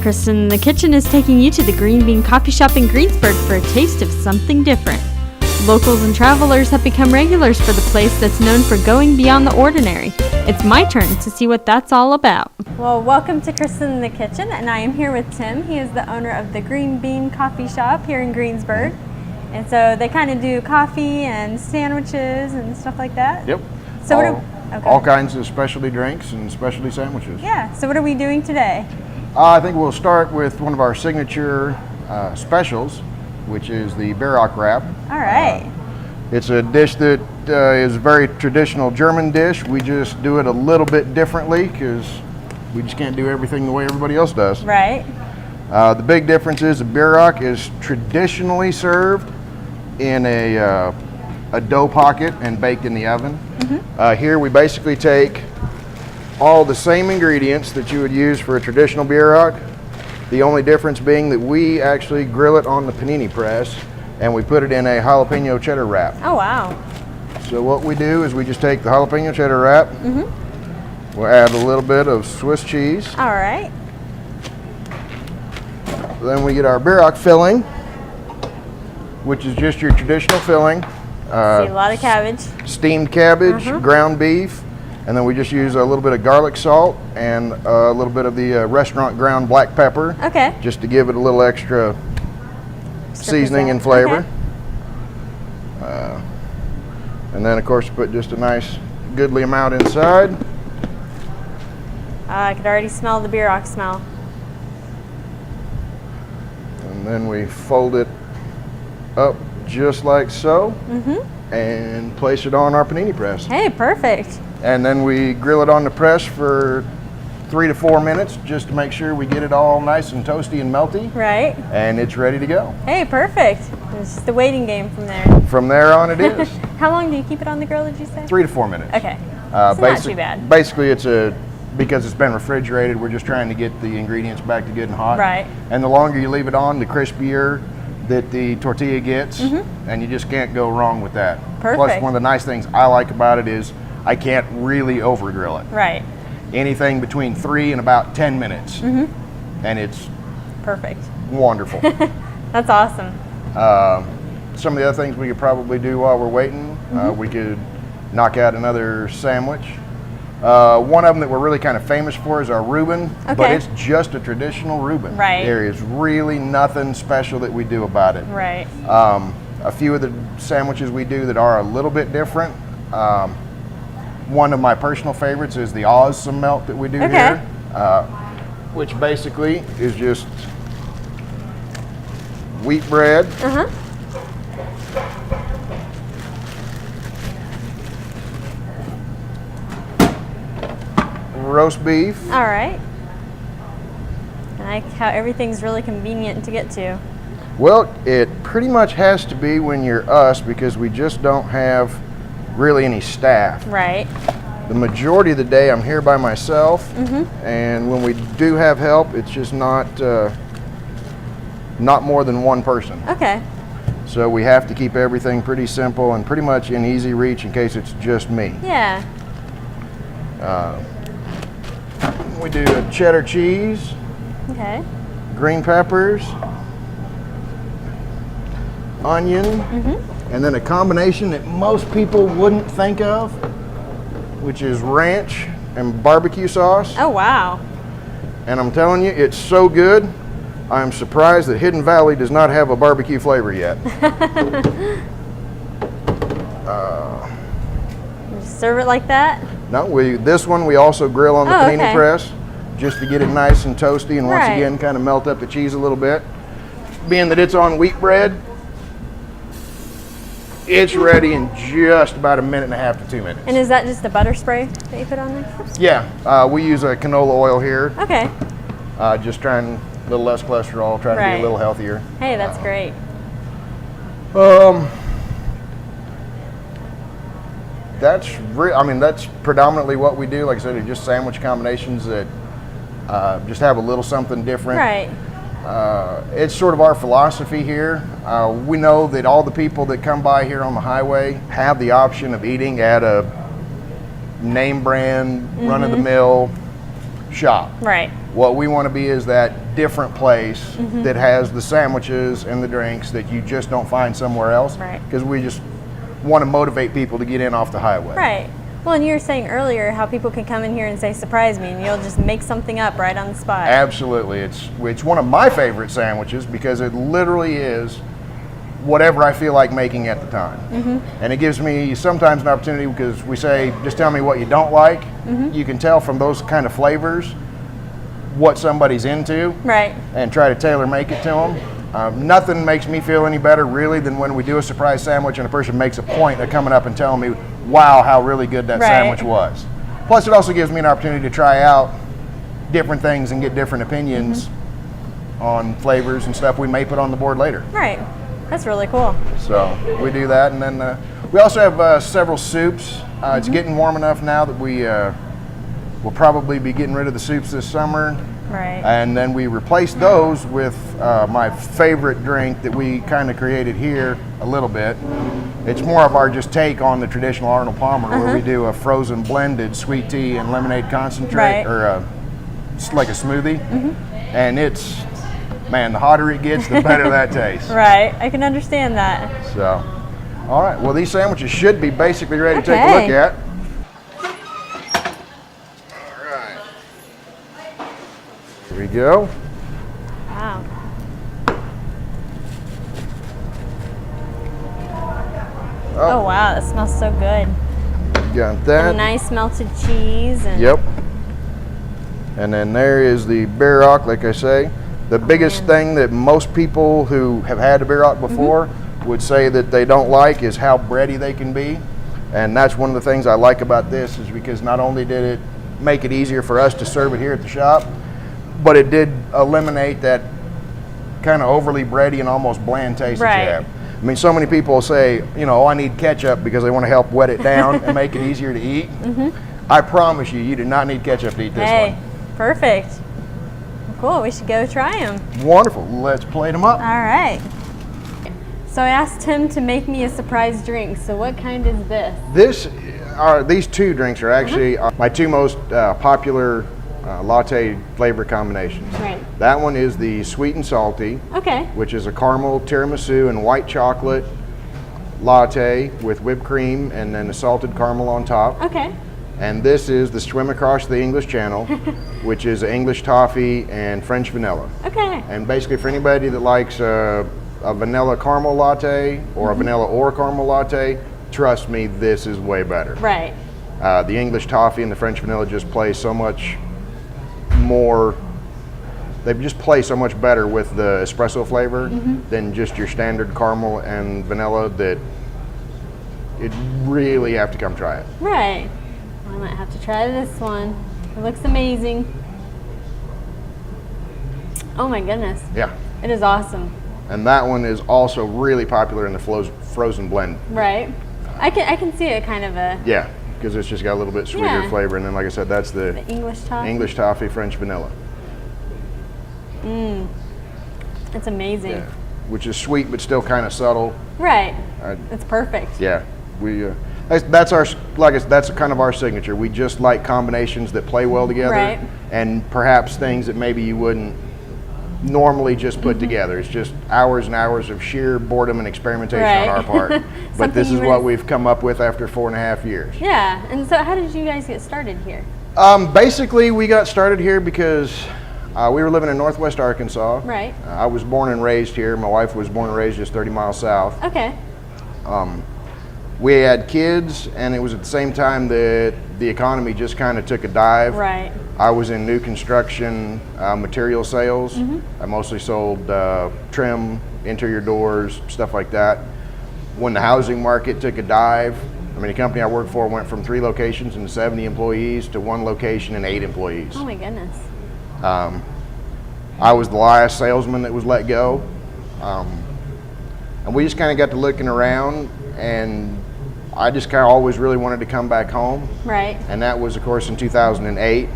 Kristen in the Kitchen is taking you to the Green Bean Coffee Shop in Greensburg for a taste of something different. Locals and travelers have become regulars for the place that's known for going beyond the ordinary. It's my turn to see what that's all about. Well, welcome to Kristen in the Kitchen, and I am here with Tim. He is the owner of the Green Bean Coffee Shop here in Greensburg. And so they kind of do coffee and sandwiches and stuff like that? Yep. So all kinds of specialty drinks and specialty sandwiches. Yeah, so what are we doing today? I think we'll start with one of our signature specials, which is the Bärok wrap. All right. It's a dish that is a very traditional German dish. We just do it a little bit differently because we just can't do everything the way everybody else does. Right. The big difference is the Bärok is traditionally served in a dough pocket and baked in the oven. Here we basically take all the same ingredients that you would use for a traditional Bärok. The only difference being that we actually grill it on the panini press and we put it in a jalapeno cheddar wrap. Oh, wow. So what we do is we just take the jalapeno cheddar wrap, we'll add a little bit of Swiss cheese. All right. Then we get our Bärok filling, which is just your traditional filling. See a lot of cabbage. Steamed cabbage, ground beef, and then we just use a little bit of garlic salt and a little bit of the restaurant ground black pepper. Okay. Just to give it a little extra seasoning and flavor. Okay. And then of course put just a nice goodly amount inside. I could already smell the Bärok smell. And then we fold it up just like so and place it on our panini press. Hey, perfect. And then we grill it on the press for 3 to 4 minutes just to make sure we get it all nice and toasty and melty. Right. And it's ready to go. Hey, perfect. It's just the waiting game from there. From there on it is. How long do you keep it on the grill, did you say? 3 to 4 minutes. Okay. So not too bad. Basically because it's been refrigerated, we're just trying to get the ingredients back to good and hot. Right. And the longer you leave it on, the crispier that the tortilla gets, and you just can't go wrong with that. Perfect. Plus, one of the nice things I like about it is I can't really over grill it. Right. Anything between 3 and about 10 minutes, and it's perfect. wonderful. That's awesome. Some of the other things we could probably do while we're waiting, we could knock out another sandwich. One of them that we're really kind of famous for is our Reuben, but it's just a traditional Reuben. Right. There is really nothing special that we do about it. Right. A few of the sandwiches we do that are a little bit different. One of my personal favorites is the awesome melt that we do here, which basically is just wheat bread. Roast beef. All right. I like how everything's really convenient to get to. Well, it pretty much has to be when you're us because we just don't have really any staff. Right. The majority of the day I'm here by myself, and when we do have help, it's just not more than one person. Okay. So we have to keep everything pretty simple and pretty much in easy reach in case it's just me. Yeah. We do a cheddar cheese, Okay. green peppers, onion, and then a combination that most people wouldn't think of, which is ranch and barbecue sauce. Oh, wow. And I'm telling you, it's so good, I'm surprised that Hidden Valley does not have a barbecue flavor yet. Just serve it like that? No, this one we also grill on the panini okay. press just to get it nice and toasty and once Right. again kind of melt up the cheese a little bit. Being that it's on wheat bread, it's ready in just about 1.5 to 2 minutes. And is that just the butter spray that you put on there? Yeah, we use a canola oil here. Okay. Just trying a little less cholesterol, trying to be a little healthier. Hey, that's great. That's predominantly what we do. Like I said, it's just sandwich combinations that just have a little something different. Right. It's sort of our philosophy here. We know that all the people that come by here on the highway have the option of eating at a name brand, run-of-the-mill shop. Right. What we want to be is that different place that has the sandwiches and the drinks that you just don't find somewhere else. Right. Because we just want to motivate people to get in off the highway. Right. Well, and you were saying earlier how people can come in here and say, surprise me, and you'll just make something up right on the spot. Absolutely. It's one of my favorite sandwiches because it literally is whatever I feel like making at the time. And it gives me sometimes an opportunity because we say, just tell me what you don't like. You can tell from those kind of flavors what somebody's into. Right. And try to tailor make it to them. Nothing makes me feel any better really than when we do a surprise sandwich and a person makes a point of coming up and telling me, wow, how really good that sandwich was. Plus it also gives me an opportunity to try out different things and get different opinions on flavors and stuff we may put on the board later. Right. That's really cool. So we do that, and then we also have several soups. It's getting warm enough now that we'll probably be getting rid of the soups this summer. Right. And then we replace those with my favorite drink that we kind of created here a little bit. It's more of our just take on the traditional Arnold Palmer, where we do a frozen blended sweet tea and lemonade concentrate, or like a smoothie. And it's, man, the hotter it gets, the better that tastes. Right. I can understand that. So, all right. Well, these sandwiches should be basically ready to take a look at. All right. Here we go. Wow. Oh wow, that smells so good. Got that. And nice melted cheese. And Yep. And then there is the beer rock, like I say. The biggest thing that most people who have had a beer rock before would say that they don't like is how bready they can be. And that's one of the things I like about this, is because not only did it make it easier for us to serve it here at the shop, but it did eliminate that kind of overly bready and almost bland taste that you have. I mean, so many people say, you know, oh, I need ketchup because they want to help wet it down and make it easier to eat. I promise you, you do not need ketchup to eat this one. Perfect. Cool, we should go try them. Wonderful. Let's plate them up. All right. So I asked him to make me a surprise drink. So what kind is this? These two drinks are actually my two most popular latte flavor combinations. Right. That one is the sweet and salty, Okay. which is a caramel tiramisu and white chocolate latte with whipped cream and then a salted caramel on top. Okay. And this is the Swim Across the English Channel, which is English toffee and French vanilla. Okay. And basically for anybody that likes a vanilla caramel latte or a vanilla or caramel latte, trust me, this is way better. Right. The English toffee and the French vanilla just play so much more, they just play so much better with the espresso flavor than just your standard caramel and vanilla, that you really have to come try it. Right. I might have to try this one. It looks amazing. Oh my goodness. Yeah. It is awesome. And that one is also really popular in the frozen blend. Right. I can see it kind of a... Yeah, because it's just got a little bit sweeter flavor. And then, like I said, that's the English toffee. English toffee French vanilla. It's amazing. Yeah. Which is sweet but still kind of subtle. Right. It's perfect. Yeah. We that's our, that's kind of our signature. We just like combinations that play well together, and perhaps things that maybe you wouldn't normally just put together. It's just hours and hours of sheer boredom and experimentation on our part. But this is what we've come up with after 4.5 years. Yeah. And so how did you guys get started here? Basically, we got started here because we were living in Northwest Arkansas. Right. I was born and raised here. My wife was born and raised just 30 miles south. Okay. We had kids, and it was at the same time that the economy just kind of took a dive. Right. I was in new construction material sales. I mostly sold trim, interior doors, stuff like that. When the housing market took a dive, I mean, the company I worked for went from 3 locations and 70 employees to 1 location and 8 employees. Oh my goodness. I was the last salesman that was let go. And we just kind of got to looking around, and I just kind of always really wanted to come back home. Right. And that was, of course, in 2008.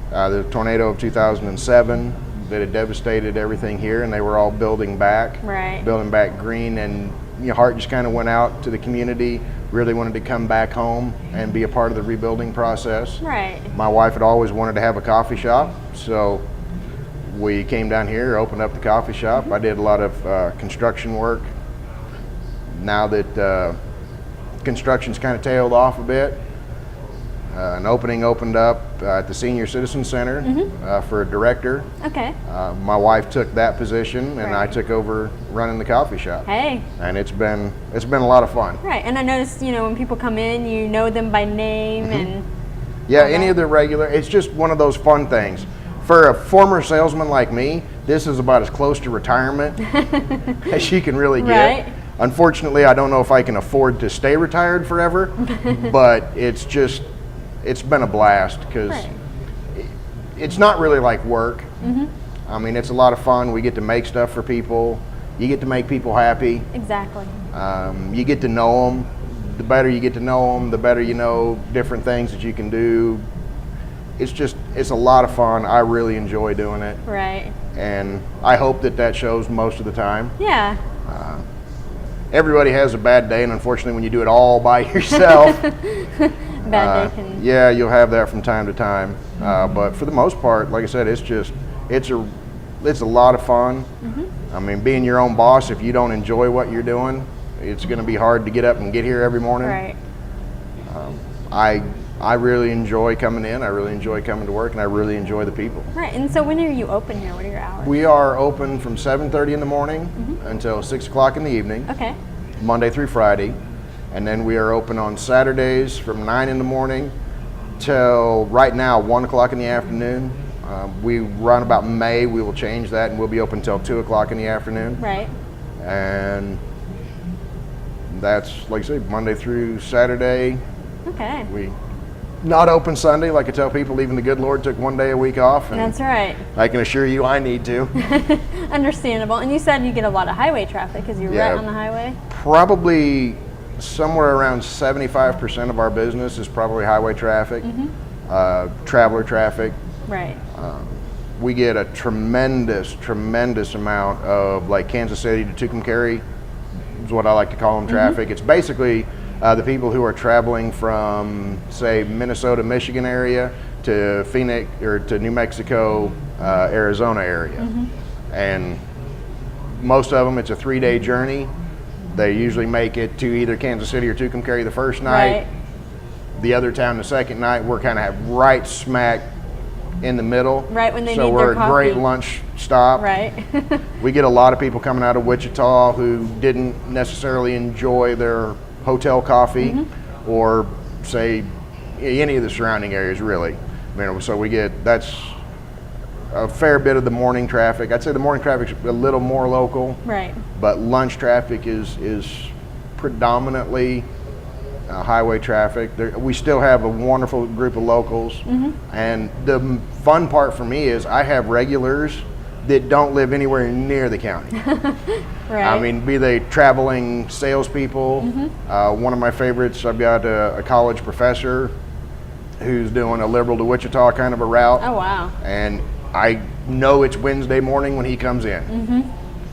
The tornado of 2007 that had devastated everything here, and they were all building back. Right. Building back green, and heart just kind of went out to the community. Really wanted to come back home and be a part of the rebuilding process. Right. My wife had always wanted to have a coffee shop, so we came down here, opened up the coffee shop. I did a lot of construction work. Now that construction's kind of tailed off a bit, an opening opened up at the Senior Citizen Center for a director. Okay. My wife took that position, and I Right. took over running the coffee shop. Hey. And it's been a lot of fun. Right, and I noticed, when people come in, you know them by name and Yeah, all any that. of the regular, it's just one of those fun things. For a former salesman like me, this is about as close to retirement as you can really get. Right. Unfortunately, I don't know if I can afford to stay retired forever, but it's been a blast because Right. it's not really like work. I mean, it's a lot of fun. We get to make stuff for people. You get to make people happy. Exactly. You get to know them. The better you get to know them, the better you know different things that you can do. It's a lot of fun. I really enjoy doing it. Right. And I hope that shows most of the time. Yeah. Everybody has a bad day, and unfortunately when you do it all by yourself, Bad day can. yeah, you'll have that from time to time. But for the most part, like I said, it's a lot of fun. I mean, being your own boss, if you don't enjoy what you're doing, it's going to be hard to get up and get here every morning. Right. I really enjoy coming in. I really enjoy coming to work, and I really enjoy the people. Right. And so when are you open here? What are your hours? We are open from 7:30 in the morning until 6 o'clock in the evening, Okay. Monday through Friday. And then we are open on Saturdays from 9 in the morning till right now 1 o'clock in the afternoon. We run about May. We will change that, and we'll be open till 2 o'clock in the afternoon. Right. And that's, like I say, Monday through Saturday. Okay. We not open Sunday. Like I tell people, even the good Lord took one day a week off, and That's right. I can assure you I need to. Understandable. And you said you get a lot of highway traffic because you're Yeah. right on the highway. Probably somewhere around 75% of our business is probably highway traffic, traveler traffic. Right. We get a tremendous amount of like Kansas City to Tucumcari is what I like to call them traffic. It's basically the people who are traveling from, say, Minnesota, Michigan area to Phoenix or to New Mexico, Arizona area. And most of them, it's a 3-day journey. They usually make it to either Kansas City or Tucumcari the first night, Right. the other town the second night. We're kind of right smack in the middle. Right when they so need we're their a coffee. great lunch stop. Right. We get a lot of people coming out of Wichita who didn't necessarily enjoy their hotel coffee or say any of the surrounding areas really. So that's a fair bit of the morning traffic. I'd say the morning traffic's a little more local, Right. but lunch traffic is predominantly highway traffic. We still have a wonderful group of locals, and the fun part for me is I have regulars that don't live anywhere near the county. Right. I mean, be they traveling salespeople. One of my favorites, I've got a college professor who's doing a Liberal to Wichita kind of a route. Oh, wow. And I know it's Wednesday morning when he comes in.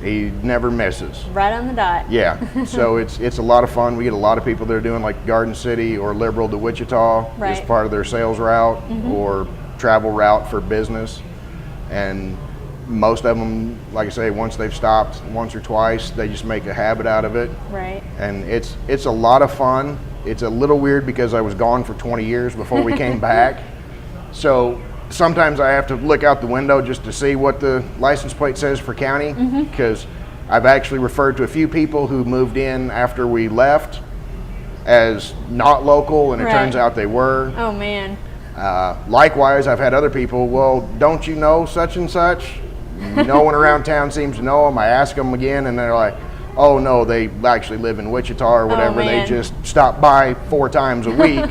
He never misses. Right on the dot. Yeah, so it's a lot of fun. We get a lot of people that are doing like Garden City or Liberal to Wichita as Right. part of their sales route or travel route for business. And most of them, like I say, once they've stopped once or twice, they just make a habit out of it. Right. And it's a lot of fun. It's a little weird because I was gone for 20 years before we came back. So sometimes I have to look out the window just to see what the license plate says for county, because I've actually referred to a few people who moved in after we left as not local, and it Right. turns out they were. Oh, man. Likewise, I've had other people, well, don't you know such and such? No one around town seems to know them. I ask them again, and they're like, oh no, they actually live in Wichita or whatever. They man. just stop by 4 times a week.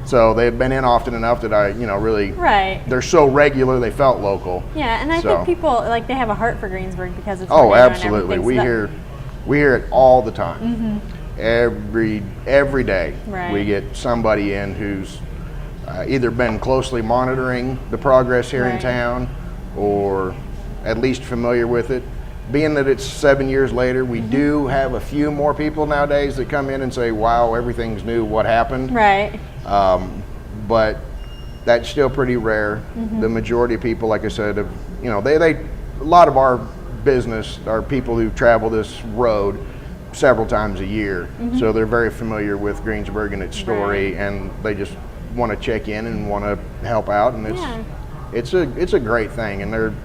So they've been in often enough that I, really, Right. they're so regular they felt local. Yeah, and I So- think people, they have a heart for Greensburg because it's Oh, where they run absolutely. everything, We so that- hear it all the time. Every day Right. we get somebody in who's either been closely monitoring the progress here in Right. town or at least familiar with it. being that it's 7 years later, we do have a few more people nowadays that come in and say, wow, everything's new, what happened? Right. But that's still pretty rare. The majority of people, like I said, have, you know, a lot of our business are people who travel this road several times a year. So they're very familiar with Greensburg and its story, and they just want to check in and want to help out, and it's a great thing. And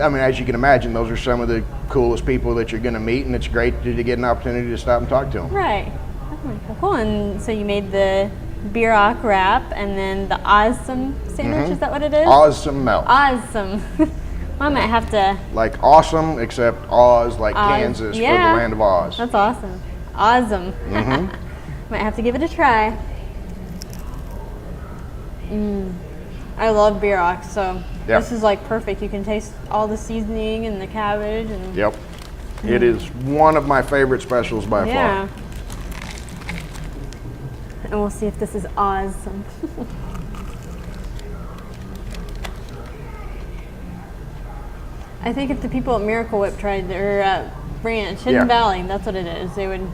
I mean, as you can imagine, those are some of the coolest people that you're going to meet, and it's great to get an opportunity to stop and talk to them. Right. Oh, cool. And so you made the Bierock wrap and then the awesome sandwich. Is that what it is? Awesome melt. Awesome. I might have to. Like awesome, except Oz, like Kansas for the land of Oz. That's awesome. Awesome. Might have to give it a try. I love Bierock, so this is like perfect. You can taste all the seasoning and the cabbage. And Yep. It is one of my favorite specials by far. And we'll see if this is awesome. I think if the people at Miracle Whip tried their ranch, Hidden Valley, that's what it is. They would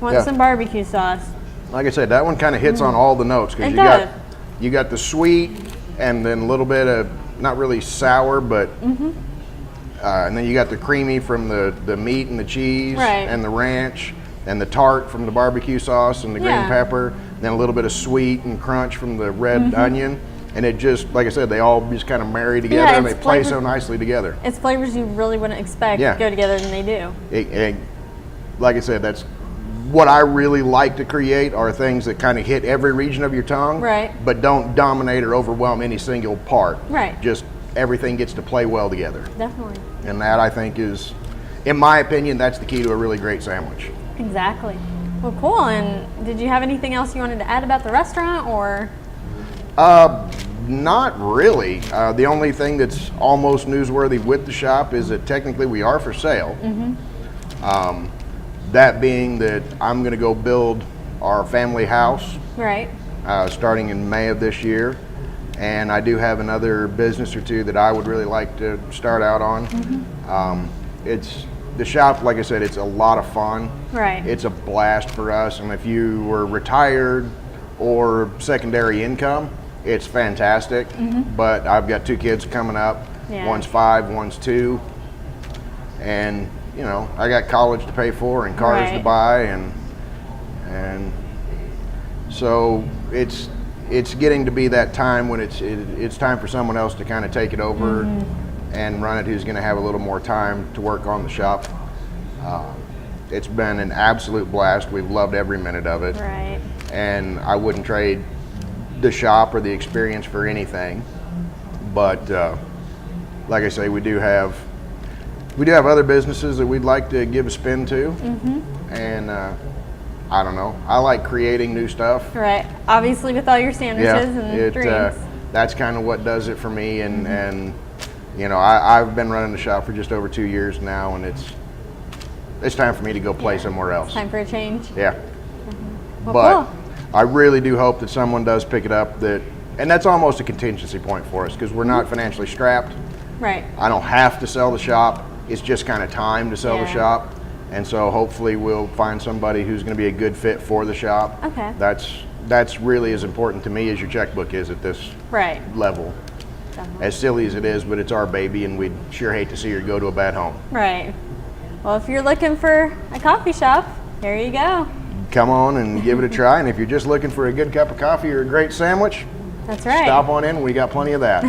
want some barbecue sauce. Like I said, that one kind of hits on all the notes, because you got the sweet and then a little bit of not really sour, but and then you got the creamy from the meat and the cheese and the ranch, and the tart from the barbecue sauce and the green pepper, then a little bit of sweet and crunch from the red onion. And it just, like I said, they all just kind of marry together, and they play so nicely together. It's flavors you really wouldn't expect go together, and they do. Like I said, that's what I really like to create, are things that kind of hit every region of your tongue, but don't dominate or overwhelm any single part. Just everything gets to play well together. Definitely. And that, I think, is, in my opinion, that's the key to a really great sandwich. Exactly. Well, cool. And did you have anything else you wanted to add about the restaurant, or? Not really. The only thing that's almost newsworthy with the shop is that technically we are for sale. That being that I'm going to go build our family house starting in May of this year. And I do have another business or two that I would really like to start out on. It's the shop, like I said, it's a lot of fun. It's a blast for us. And if you were retired or secondary income, it's fantastic. But I've got 2 kids coming up. One's 5, one's 2. And, you know, I got college to pay for and cars to buy, and so it's getting to be that time when it's time for someone else to kind of take it over and run it, who's going to have a little more time to work on the shop. It's been an absolute blast. We've loved every minute of it. And I wouldn't trade the shop or the experience for anything. But like I say, we do have other businesses that we'd like to give a spin to. And I don't know, I like creating new stuff. Obviously with all your sandwiches and drinks. That's kind of what does it for me. And you know, I've been running the shop for just over 2 years now, and it's time for me to go play somewhere else. It's time for a change. Well, but cool. I really do hope that someone does pick it up, and that's almost a contingency point for us, because we're not financially strapped. I don't have to sell the shop. It's just kind of time to sell the shop. And so hopefully we'll find somebody who's going to be a good fit for the shop. That's really as important to me as your checkbook is at this level. As silly as it is, but it's our baby, and we'd sure hate to see her go to a bad home. Well, if you're looking for a coffee shop, here you go. Come on and give it a try. And if you're just looking for a good cup of coffee or a great sandwich, stop on in. We got plenty of that.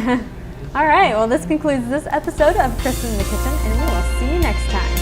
All right. Well, this concludes this episode of Kristen in the Kitchen, and we will see you next time.